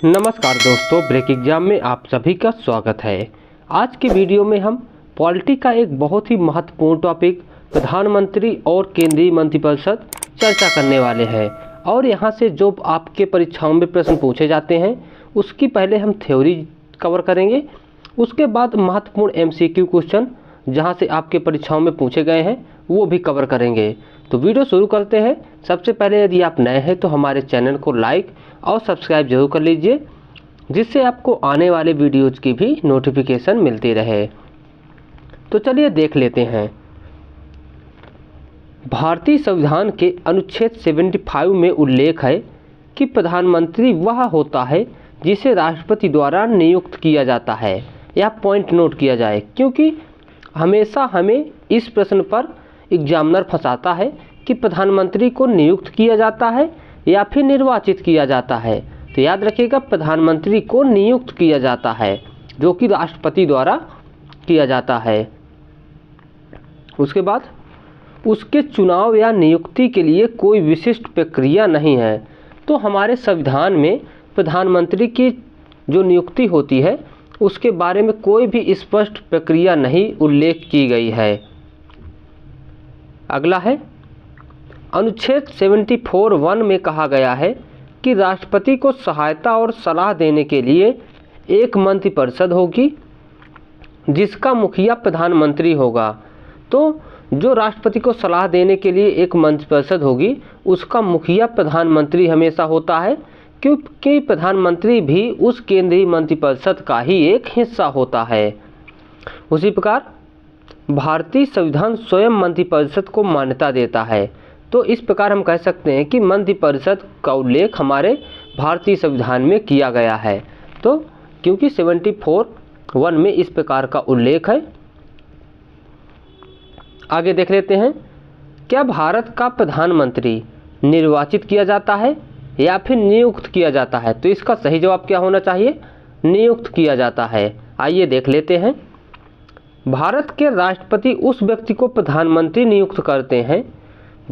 नमस्कार दोस्तों, break exam में आप सभी का स्वागत है। आज की वीडियो में हम पॉलिटी का एक बहुत ही महत्वपूर्ण टॉपिक प्रधानमंत्री और केंद्रीय मंत्रिपरिषद चर्चा करने वाले हैं। और यहाँ से जो आपके परीक्षाओं में प्रश्न पूछे जाते हैं उसकी पहले हम थ्योरी कवर करेंगे, उसके बाद महत्वपूर्ण MCQ क्वेश्चन जहाँ से आपके परीक्षाओं में पूछे गए हैं वो भी कवर करेंगे। तो वीडियो शुरू करते हैं। सबसे पहले यदि आप नए हैं तो हमारे चैनल को लाइक और सब्सक्राइब जरूर कर लीजिए, जिससे आपको आने वाले वीडियोज़ की भी नोटिफिकेशन मिलती रहे। तो चलिए देख लेते हैं। भारतीय संविधान के अनुच्छेद 75 में उल्लेख है कि प्रधानमंत्री वह होता है जिसे राष्ट्रपति द्वारा नियुक्त किया जाता है। यह पॉइंट नोट किया जाए, क्योंकि हमेशा हमें इस प्रश्न पर एग्जामिनर फंसाता है कि प्रधानमंत्री को नियुक्त किया जाता है या फिर निर्वाचित किया जाता है। तो याद रखिएगा, प्रधानमंत्री को नियुक्त किया जाता है, जो कि राष्ट्रपति द्वारा किया जाता है। उसके बाद उसके चुनाव या नियुक्ति के लिए कोई विशिष्ट प्रक्रिया नहीं है। तो हमारे संविधान में प्रधानमंत्री की जो नियुक्ति होती है उसके बारे में कोई भी स्पष्ट प्रक्रिया नहीं उल्लेख की गई है। अगला है अनुच्छेद 74(1) में कहा गया है कि राष्ट्रपति को सहायता और सलाह देने के लिए एक मंत्रिपरिषद होगी जिसका मुखिया प्रधानमंत्री होगा। तो जो राष्ट्रपति को सलाह देने के लिए एक मंत्रिपरिषद होगी उसका मुखिया प्रधानमंत्री हमेशा होता है, क्योंकि प्रधानमंत्री भी उस केंद्रीय मंत्रिपरिषद का ही एक हिस्सा होता है। उसी प्रकार भारतीय संविधान स्वयं मंत्रिपरिषद को मान्यता देता है। तो इस प्रकार हम कह सकते हैं कि मंत्रिपरिषद का उल्लेख हमारे भारतीय संविधान में किया गया है। तो क्योंकि 74(1) में इस प्रकार का उल्लेख है। आगे देख लेते हैं, क्या भारत का प्रधानमंत्री निर्वाचित किया जाता है या फिर नियुक्त किया जाता है? तो इसका सही जवाब क्या होना चाहिए? नियुक्त किया जाता है। आइए देख लेते हैं। भारत के राष्ट्रपति उस व्यक्ति को प्रधानमंत्री नियुक्त करते हैं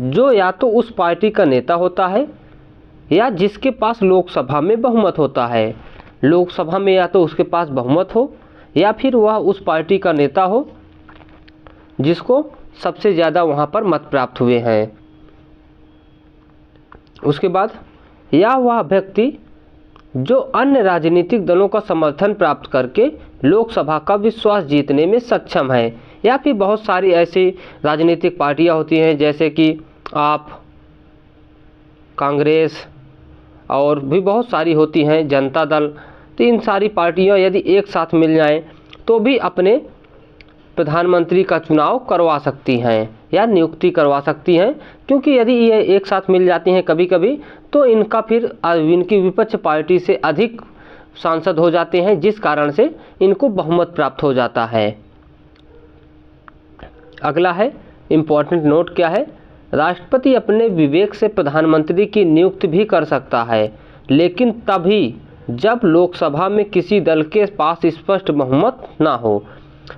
जो या तो उस पार्टी का नेता होता है या जिसके पास लोकसभा में बहुमत होता है। लोकसभा में या तो उसके पास बहुमत हो या फिर वह उस पार्टी का नेता हो जिसको सबसे ज़्यादा वहाँ पर मत प्राप्त हुए हैं। उसके बाद या वह व्यक्ति जो अन्य राजनीतिक दलों का समर्थन प्राप्त करके लोकसभा का विश्वास जीतने में सक्षम है। या फिर बहुत सारी ऐसी राजनीतिक पार्टियां होती हैं जैसे कि आप, कांग्रेस और भी बहुत सारी होती हैं, जनता दल। तो इन सारी पार्टियां यदि एक साथ मिल जाएं तो भी अपने प्रधानमंत्री का चुनाव करवा सकती हैं या नियुक्ति करवा सकती हैं, क्योंकि यदि ये एक साथ मिल जाती हैं कभी कभी तो इनकी विपक्ष पार्टी से अधिक सांसद हो जाते हैं, जिस कारण से इनको बहुमत प्राप्त हो जाता है। अगला है इम्पोर्टेंट नोट क्या है, राष्ट्रपति अपने विवेक से प्रधानमंत्री की नियुक्ति भी कर सकता है, लेकिन तभी जब लोकसभा में किसी दल के पास स्पष्ट बहुमत ना हो।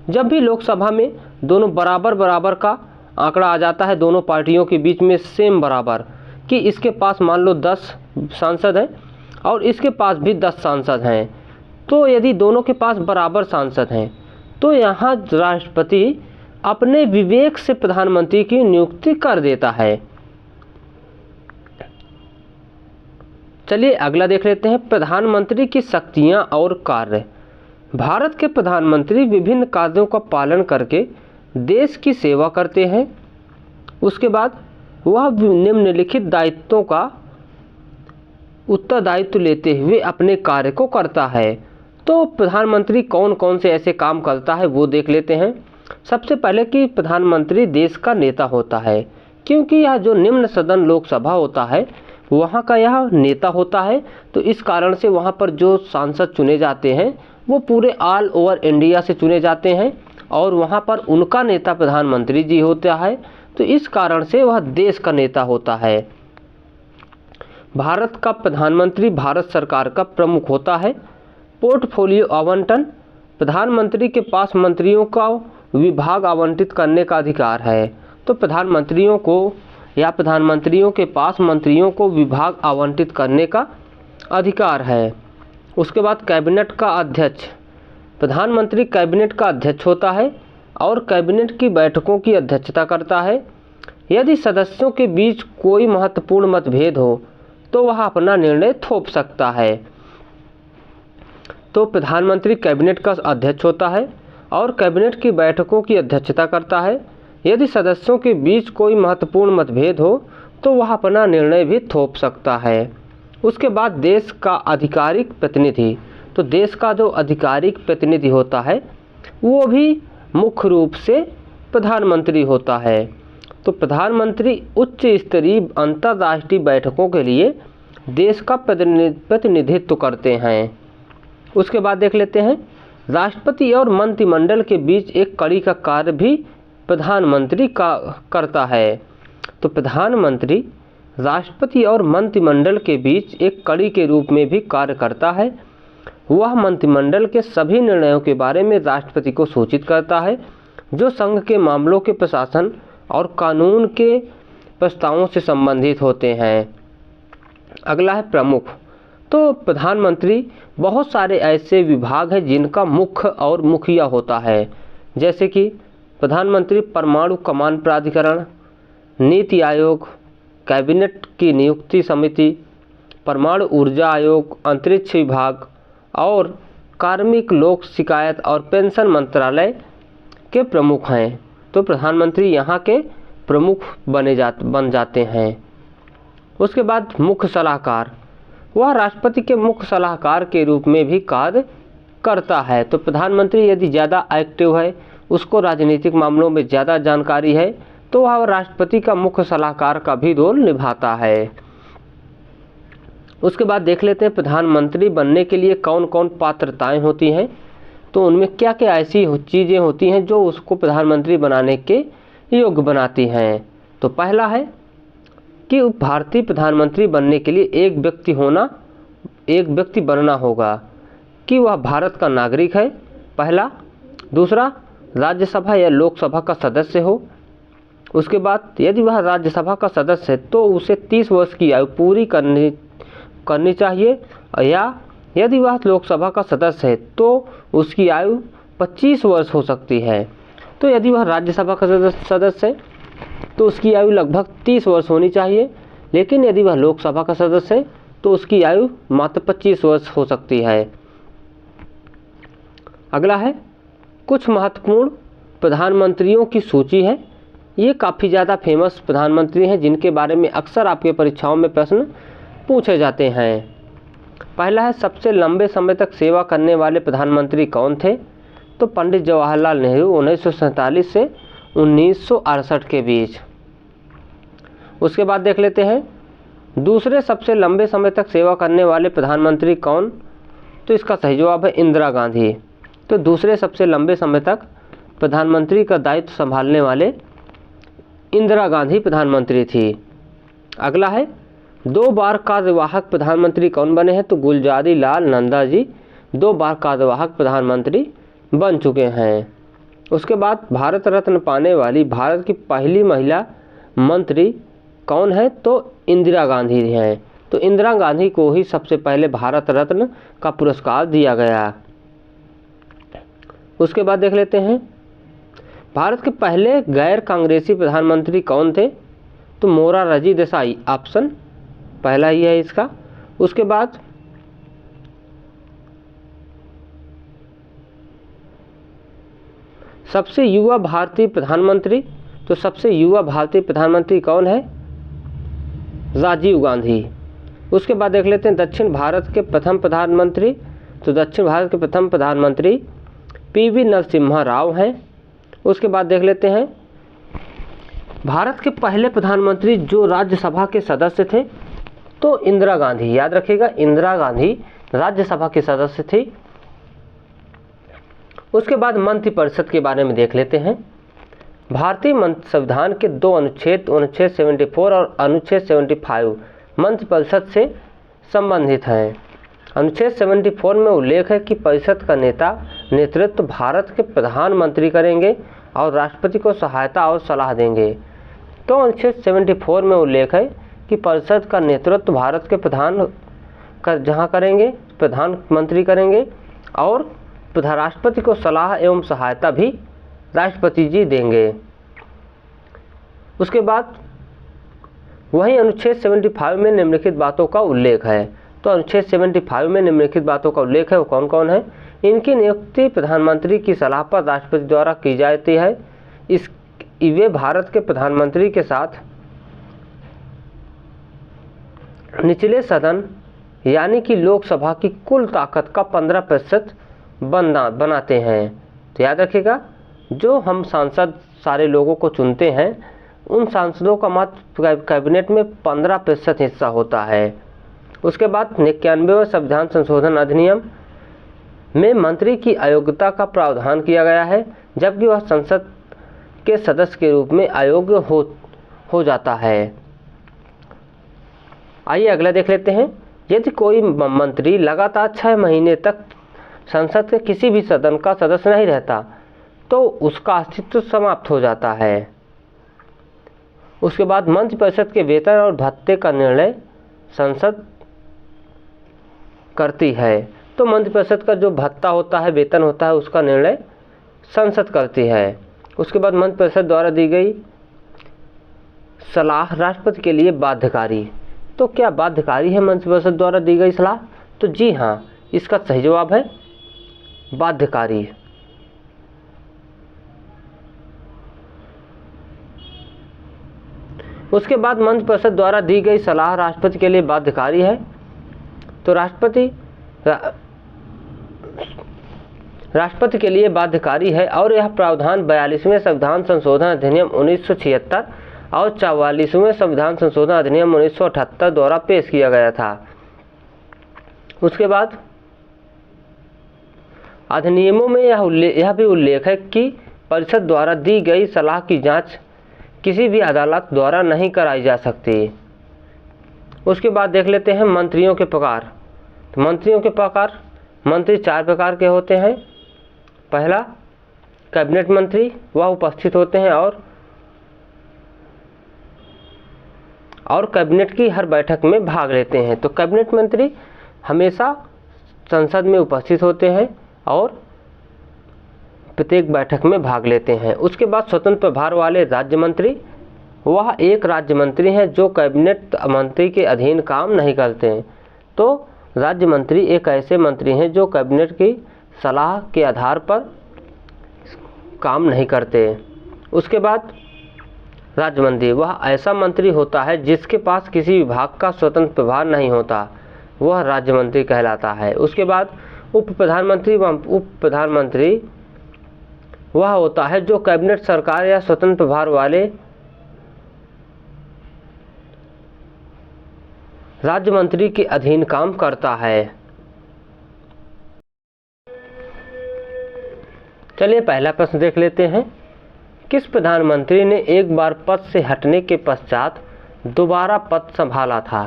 जब भी लोकसभा में दोनों बराबर का आंकड़ा आ जाता है, दोनों पार्टियों के बीच में सेम बराबर, कि इसके पास मान लो 10 सांसद हैं और इसके पास भी 10 सांसद हैं, तो यदि दोनों के पास बराबर सांसद हैं तो यहाँ राष्ट्रपति अपने विवेक से प्रधानमंत्री की नियुक्ति कर देता है। चलिए अगला देख लेते हैं, प्रधानमंत्री की शक्तियाँ और कार्य। भारत के प्रधानमंत्री विभिन्न कार्यों का पालन करके देश की सेवा करते हैं। उसके बाद वह निम्नलिखित दायित्वों का उत्तरदायित्व लेते हुए अपने कार्य को करता है। तो प्रधानमंत्री कौन कौन से ऐसे काम करता है वो देख लेते हैं। सबसे पहले कि प्रधानमंत्री देश का नेता होता है, क्योंकि यह जो निम्न सदन लोकसभा होता है वहाँ का यह नेता होता है। तो इस कारण से वहाँ पर जो सांसद चुने जाते हैं वो पूरे ऑल ओवर इंडिया से चुने जाते हैं और वहाँ पर उनका नेता प्रधानमंत्री जी होता है। तो इस कारण से वह देश का नेता होता है। भारत का प्रधानमंत्री भारत सरकार का प्रमुख होता है। पोर्टफोलियो आवंटन, प्रधानमंत्री के पास मंत्रियों का विभाग आवंटित करने का अधिकार है। तो प्रधानमंत्रियों के पास मंत्रियों को विभाग आवंटित करने का अधिकार है। उसके बाद कैबिनेट का अध्यक्ष, प्रधानमंत्री कैबिनेट का अध्यक्ष होता है और कैबिनेट की बैठकों की अध्यक्षता करता है। यदि सदस्यों के बीच कोई महत्वपूर्ण मतभेद हो तो वह अपना निर्णय थोप सकता है। तो प्रधानमंत्री कैबिनेट का अध्यक्ष होता है और कैबिनेट की बैठकों की अध्यक्षता करता है। यदि सदस्यों के बीच कोई महत्वपूर्ण मतभेद हो तो वह अपना निर्णय भी थोप सकता है। उसके बाद देश का आधिकारिक प्रतिनिधि, तो देश का जो आधिकारिक प्रतिनिधि होता है वो भी मुख्य रूप से प्रधानमंत्री होता है। तो प्रधानमंत्री उच्च स्तरीय अंतर्राष्ट्रीय बैठकों के लिए देश का प्रतिनिधित्व करते हैं। उसके बाद देख लेते हैं राष्ट्रपति और मंत्रिमंडल के बीच एक कड़ी का कार्य भी प्रधानमंत्री का करता है। तो प्रधानमंत्री राष्ट्रपति और मंत्रिमंडल के बीच एक कड़ी के रूप में भी कार्य करता है। वह मंत्रिमंडल के सभी निर्णयों के बारे में राष्ट्रपति को सूचित करता है जो संघ के मामलों के प्रशासन और कानून के प्रस्तावों से संबंधित होते हैं। अगला है प्रमुख। तो प्रधानमंत्री बहुत सारे ऐसे विभाग हैं जिनका मुख्य और मुखिया होता है, जैसे कि प्रधानमंत्री परमाणु कमान प्राधिकरण, नीति आयोग, कैबिनेट की नियुक्ति समिति, परमाणु ऊर्जा आयोग, अंतरिक्ष विभाग और कार्मिक लोक शिकायत और पेंशन मंत्रालय के प्रमुख हैं। तो प्रधानमंत्री यहाँ के प्रमुख बन जाते हैं। उसके बाद मुख्य सलाहकार, वह राष्ट्रपति के मुख्य सलाहकार के रूप में भी कार्य करता है। तो प्रधानमंत्री यदि ज़्यादा एक्टिव है, उसको राजनीतिक मामलों में ज़्यादा जानकारी है, तो वह राष्ट्रपति का मुख्य सलाहकार का भी रोल निभाता है। उसके बाद देख लेते हैं प्रधानमंत्री बनने के लिए कौन कौन पात्रताएं होती हैं। तो उनमें क्या क्या ऐसी चीज़ें होती हैं जो उसको प्रधानमंत्री बनाने के योग्य बनाती हैं। तो पहला है कि भारतीय प्रधानमंत्री बनने के लिए एक व्यक्ति बनना होगा कि वह भारत का नागरिक है, पहला। दूसरा, राज्यसभा या लोकसभा का सदस्य हो। उसके बाद यदि वह राज्यसभा का सदस्य है तो उसे 30 वर्ष की आयु पूरी करनी चाहिए, या यदि वह लोकसभा का सदस्य है तो उसकी आयु 25 वर्ष हो सकती है। तो यदि वह राज्यसभा का सदस्य है तो उसकी आयु लगभग 30 वर्ष होनी चाहिए, लेकिन यदि वह लोकसभा का सदस्य है तो उसकी आयु मात्र 25 वर्ष हो सकती है। अगला है कुछ महत्वपूर्ण प्रधानमंत्रियों की सूची है। ये काफ़ी ज़्यादा फेमस प्रधानमंत्री हैं जिनके बारे में अक्सर आपके परीक्षाओं में प्रश्न पूछे जाते हैं। पहला है सबसे लंबे समय तक सेवा करने वाले प्रधानमंत्री कौन थे। तो पंडित जवाहरलाल नेहरू 1947 से 1968 के बीच। उसके बाद देख लेते हैं दूसरे सबसे लंबे समय तक सेवा करने वाले प्रधानमंत्री कौन। तो इसका सही जवाब है इंदिरा गांधी। तो दूसरे सबसे लंबे समय तक प्रधानमंत्री का दायित्व संभालने वाले इंदिरा गांधी प्रधानमंत्री थी। अगला है 2 बार कार्यवाहक प्रधानमंत्री कौन बने हैं। तो गुलजारी लाल नंदा जी 2 बार कार्यवाहक प्रधानमंत्री बन चुके हैं। उसके बाद भारत रत्न पाने वाली भारत की पहली महिला मंत्री कौन है। तो इंदिरा गांधी हैं। तो इंदिरा गांधी को ही सबसे पहले भारत रत्न का पुरस्कार दिया गया। उसके बाद देख लेते हैं भारत के पहले गैर कांग्रेसी प्रधानमंत्री कौन थे। तो मोरारजी देसाई, ऑप्शन पहला ही है इसका। उसके बाद सबसे युवा भारतीय प्रधानमंत्री। तो सबसे युवा भारतीय प्रधानमंत्री कौन है। राजीव गांधी। उसके बाद देख लेते हैं दक्षिण भारत के प्रथम प्रधानमंत्री। तो दक्षिण भारत के प्रथम प्रधानमंत्री पीवी नरसिम्हा राव हैं। उसके बाद देख लेते हैं भारत के पहले प्रधानमंत्री जो राज्यसभा के सदस्य थे। तो इंदिरा गांधी, याद रखिएगा इंदिरा गांधी राज्यसभा के सदस्य थी। उसके बाद मंत्रिपरिषद के बारे में देख लेते हैं। भारतीय संविधान के 2 अनुच्छेद 74 और अनुच्छेद 75 मंत्रिपरिषद से संबंधित हैं। अनुच्छेद 74 में उल्लेख है कि परिषद का नेतृत्व भारत के प्रधानमंत्री करेंगे और राष्ट्रपति को सहायता और सलाह देंगे। तो अनुच्छेद 74 में उल्लेख है कि परिषद का नेतृत्व भारत के जहाँ करेंगे प्रधानमंत्री करेंगे, और राष्ट्रपति को सलाह एवं सहायता भी राष्ट्रपति जी देंगे। उसके बाद वहीं अनुच्छेद 75 में निम्नलिखित बातों का उल्लेख है। तो अनुच्छेद 75 में निम्नलिखित बातों का उल्लेख है, वो कौन कौन है? इनकी नियुक्ति प्रधानमंत्री की सलाह पर राष्ट्रपति द्वारा की जाती है। वे भारत के प्रधानमंत्री के साथ निचले सदन यानी कि लोकसभा की कुल ताकत का 15% बनाते हैं। तो याद रखिएगा, जो हम सांसद सारे लोगों को चुनते हैं, उन सांसदों का मात्र कैबिनेट में 15% हिस्सा होता है। उसके बाद 91वें संविधान संशोधन अधिनियम में मंत्री की अयोग्यता का प्रावधान किया गया है, जबकि वह संसद के सदस्य के रूप में अयोग्य हो जाता है। आइए अगला देख लेते हैं। यदि कोई मंत्री लगातार 6 महीने तक संसद के किसी भी सदन का सदस्य नहीं रहता तो उसका अस्तित्व समाप्त हो जाता है। उसके बाद मंत्रिपरिषद के वेतन और भत्ते का निर्णय संसद करती है। तो मंत्रिपरिषद का जो भत्ता होता है, वेतन होता है, उसका निर्णय संसद करती है। उसके बाद मंत्रिपरिषद द्वारा दी गई सलाह राष्ट्रपति के लिए बाध्यकारी। तो क्या बाध्यकारी है मंत्रिपरिषद द्वारा दी गई सलाह? तो जी हाँ, इसका सही जवाब है बाध्यकारी। उसके बाद मंत्रिपरिषद द्वारा दी गई सलाह राष्ट्रपति के लिए बाध्यकारी है। तो राष्ट्रपति के लिए बाध्यकारी है और यह प्रावधान 42वें संविधान संशोधन अधिनियम 1976 और 44वें संविधान संशोधन अधिनियम 1978 द्वारा पेश किया गया था। उसके बाद अधिनियमों में यह भी उल्लेख है कि परिषद द्वारा दी गई सलाह की जांच किसी भी अदालत द्वारा नहीं कराई जा सकती। उसके बाद देख लेते हैं मंत्रियों के प्रकार। तो मंत्रियों के प्रकार, मंत्री 4 प्रकार के होते हैं। पहला, कैबिनेट मंत्री, वह उपस्थित होते हैं और कैबिनेट की हर बैठक में भाग लेते हैं। तो कैबिनेट मंत्री हमेशा संसद में उपस्थित होते हैं और प्रत्येक बैठक में भाग लेते हैं। उसके बाद स्वतंत्र प्रभार वाले राज्य मंत्री, वह एक राज्य मंत्री हैं जो कैबिनेट मंत्री के अधीन काम नहीं करते हैं। तो राज्य मंत्री एक ऐसे मंत्री हैं जो कैबिनेट की सलाह के आधार पर काम नहीं करते। उसके बाद राज्य मंत्री, वह ऐसा मंत्री होता है जिसके पास किसी विभाग का स्वतंत्र प्रभार नहीं होता, वह राज्य मंत्री कहलाता है। उसके बाद उप प्रधानमंत्री व उप प्रधानमंत्री, वह होता है जो कैबिनेट सरकार या स्वतंत्र प्रभार वाले राज्य मंत्री के अधीन काम करता है। चलिए पहला प्रश्न देख लेते हैं। किस प्रधानमंत्री ने एक बार पद से हटने के पश्चात दोबारा पद संभाला था?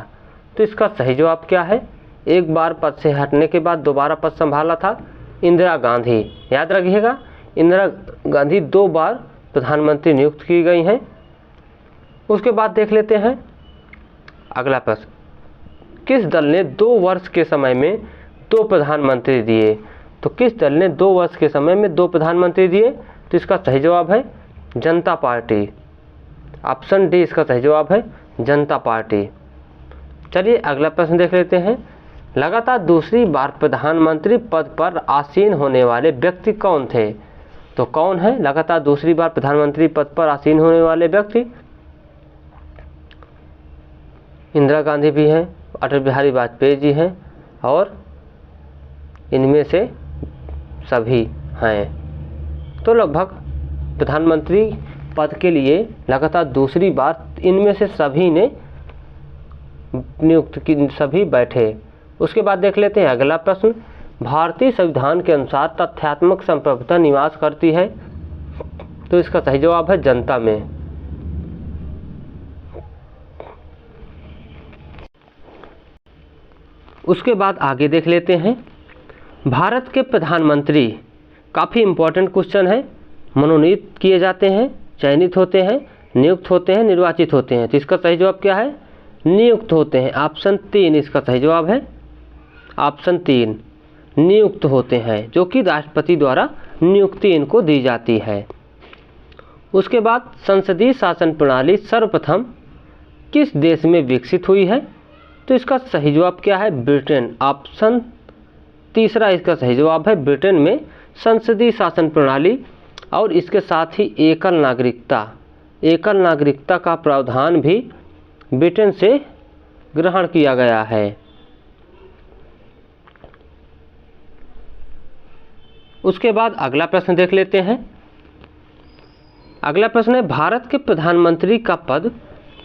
तो इसका सही जवाब क्या है? एक बार पद से हटने के बाद दोबारा पद संभाला था इंदिरा गांधी। याद रखिएगा, इंदिरा गांधी 2 बार प्रधानमंत्री नियुक्त की गई हैं। उसके बाद देख लेते हैं अगला प्रश्न। किस दल ने 2 वर्ष के समय में 2 प्रधानमंत्री दिए? तो किस दल ने 2 वर्ष के समय में 2 प्रधानमंत्री दिए? तो इसका सही जवाब है जनता पार्टी। ऑप्शन डी इसका सही जवाब है, जनता पार्टी। चलिए अगला प्रश्न देख लेते हैं। लगातार दूसरी बार प्रधानमंत्री पद पर आसीन होने वाले व्यक्ति कौन थे? तो कौन है लगातार दूसरी बार प्रधानमंत्री पद पर आसीन होने वाले व्यक्ति? इंदिरा गांधी भी हैं, अटल बिहारी वाजपेयी जी हैं, और इनमें से सभी हैं। तो लगभग प्रधानमंत्री पद के लिए लगातार दूसरी बार इनमें से सभी ने नियुक्त की, सभी बैठे। उसके बाद देख लेते हैं अगला प्रश्न। भारतीय संविधान के अनुसार तथ्यात्मक संप्रभुता निवास करती है? तो इसका सही जवाब है जनता में। उसके बाद आगे देख लेते हैं। भारत के प्रधानमंत्री, काफ़ी इम्पोर्टेंट क्वेश्चन है, मनोनीत किए जाते हैं, चयनित होते हैं, नियुक्त होते हैं, निर्वाचित होते हैं। तो इसका सही जवाब क्या है? नियुक्त होते हैं। ऑप्शन 3 इसका सही जवाब है, ऑप्शन 3 नियुक्त होते हैं, जो कि राष्ट्रपति द्वारा नियुक्ति इनको दी जाती है। उसके बाद संसदीय शासन प्रणाली सर्वप्रथम किस देश में विकसित हुई है? तो इसका सही जवाब क्या है? ब्रिटेन। ऑप्शन तीसरा इसका सही जवाब है। ब्रिटेन में संसदीय शासन प्रणाली और इसके साथ ही एकल नागरिकता का प्रावधान भी ब्रिटेन से ग्रहण किया गया है। उसके बाद अगला प्रश्न देख लेते हैं। अगला प्रश्न है, भारत के प्रधानमंत्री का पद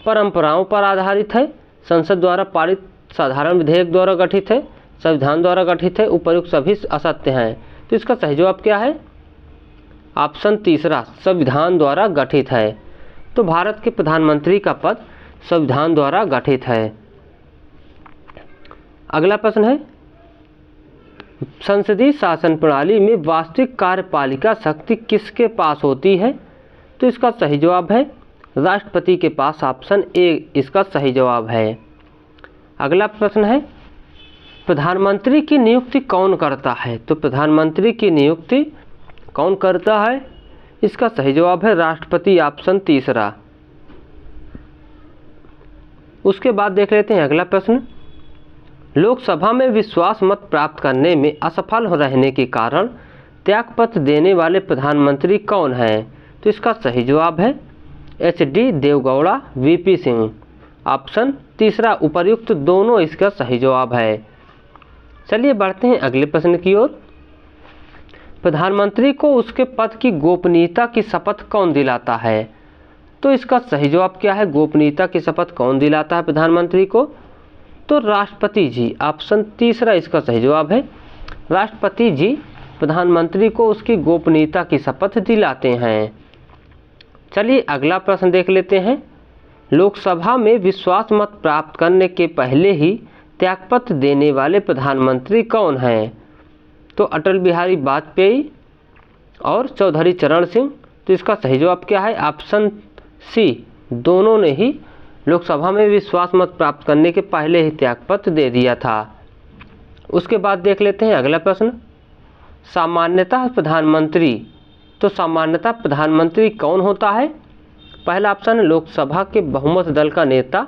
परंपराओं पर आधारित है, संसद द्वारा पारित साधारण विधेयक द्वारा गठित है, संविधान द्वारा गठित है, उपर्युक्त सभी असत्य हैं। तो इसका सही जवाब क्या है? ऑप्शन तीसरा संविधान द्वारा गठित है। तो भारत के प्रधानमंत्री का पद संविधान द्वारा गठित है। अगला प्रश्न है, संसदीय शासन प्रणाली में वास्तविक कार्यपालिका शक्ति किसके पास होती है? तो इसका सही जवाब है राष्ट्रपति के पास। ऑप्शन ए इसका सही जवाब है। अगला प्रश्न है, प्रधानमंत्री की नियुक्ति कौन करता है? तो प्रधानमंत्री की नियुक्ति कौन करता है? इसका सही जवाब है राष्ट्रपति। ऑप्शन तीसरा। उसके बाद देख लेते हैं अगला प्रश्न, लोकसभा में विश्वास मत प्राप्त करने में असफल रहने के कारण त्यागपत्र देने वाले प्रधानमंत्री कौन हैं? तो इसका सही जवाब है एच.डी. देवगौड़ा, वी.पी. सिंह। ऑप्शन तीसरा उपर्युक्त दोनों इसका सही जवाब है। चलिए बढ़ते हैं अगले प्रश्न की ओर। प्रधानमंत्री को उसके पद की गोपनीयता की शपथ कौन दिलाता है? तो इसका सही जवाब क्या है? गोपनीयता की शपथ कौन दिलाता है प्रधानमंत्री को? तो राष्ट्रपति जी। ऑप्शन तीसरा इसका सही जवाब है। राष्ट्रपति जी प्रधानमंत्री को उसकी गोपनीयता की शपथ दिलाते हैं। चलिए अगला प्रश्न देख लेते हैं। लोकसभा में विश्वास मत प्राप्त करने के पहले ही त्यागपत्र देने वाले प्रधानमंत्री कौन हैं? तो अटल बिहारी वाजपेयी और चौधरी चरण सिंह। तो इसका सही जवाब क्या है? ऑप्शन सी, दोनों ने ही लोकसभा में विश्वास मत प्राप्त करने के पहले ही त्यागपत्र दे दिया था। उसके बाद देख लेते हैं अगला प्रश्न, सामान्यतः प्रधानमंत्री। तो सामान्यतः प्रधानमंत्री कौन होता है? पहला ऑप्शन है लोकसभा के बहुमत दल का नेता,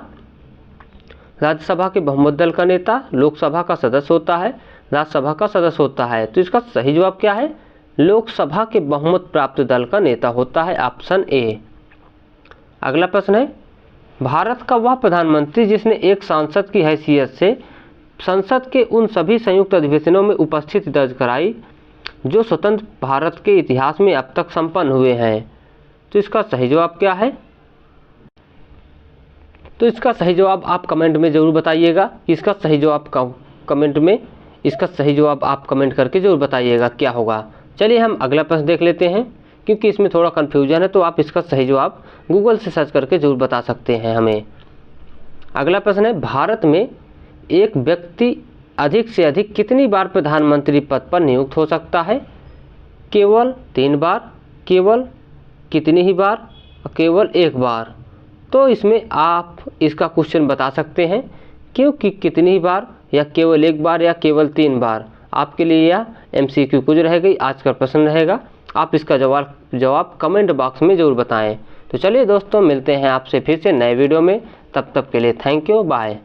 राज्यसभा के बहुमत दल का नेता, लोकसभा का सदस्य होता है, राज्यसभा का सदस्य होता है। तो इसका सही जवाब क्या है? लोकसभा के बहुमत प्राप्त दल का नेता होता है। Option A. अगला प्रश्न है, भारत का वह प्रधानमंत्री जिसने एक सांसद की हैसियत से संसद के उन सभी संयुक्त अधिवेशनों में उपस्थिति दर्ज कराई जो स्वतंत्र भारत के इतिहास में अब तक संपन्न हुए हैं। तो इसका सही जवाब क्या है? तो इसका सही जवाब आप कमेंट में ज़रूर बताइएगा। इसका सही जवाब आप कमेंट करके ज़रूर बताइएगा क्या होगा। चलिए हम अगला प्रश्न देख लेते हैं, क्योंकि इसमें थोड़ा कन्फ्यूजन है, तो आप इसका सही जवाब गूगल से सर्च करके ज़रूर बता सकते हैं हमें। अगला प्रश्न है, भारत में एक व्यक्ति अधिक से अधिक कितनी बार प्रधानमंत्री पद पर नियुक्त हो सकता है? केवल 3 बार, केवल कितनी ही बार, केवल 1 बार। तो इसमें आप इसका क्वेश्चन बता सकते हैं, क्योंकि कितनी बार या केवल 1 बार या केवल 3 बार, आपके लिए यह MCQ कुछ रहेगी, आज का प्रश्न रहेगा। आप इसका जवाब कमेंट बॉक्स में ज़रूर बताएं। तो चलिए दोस्तों, मिलते हैं आपसे फिर से नए वीडियो में। तब तक के लिए थैंक यू, बाय।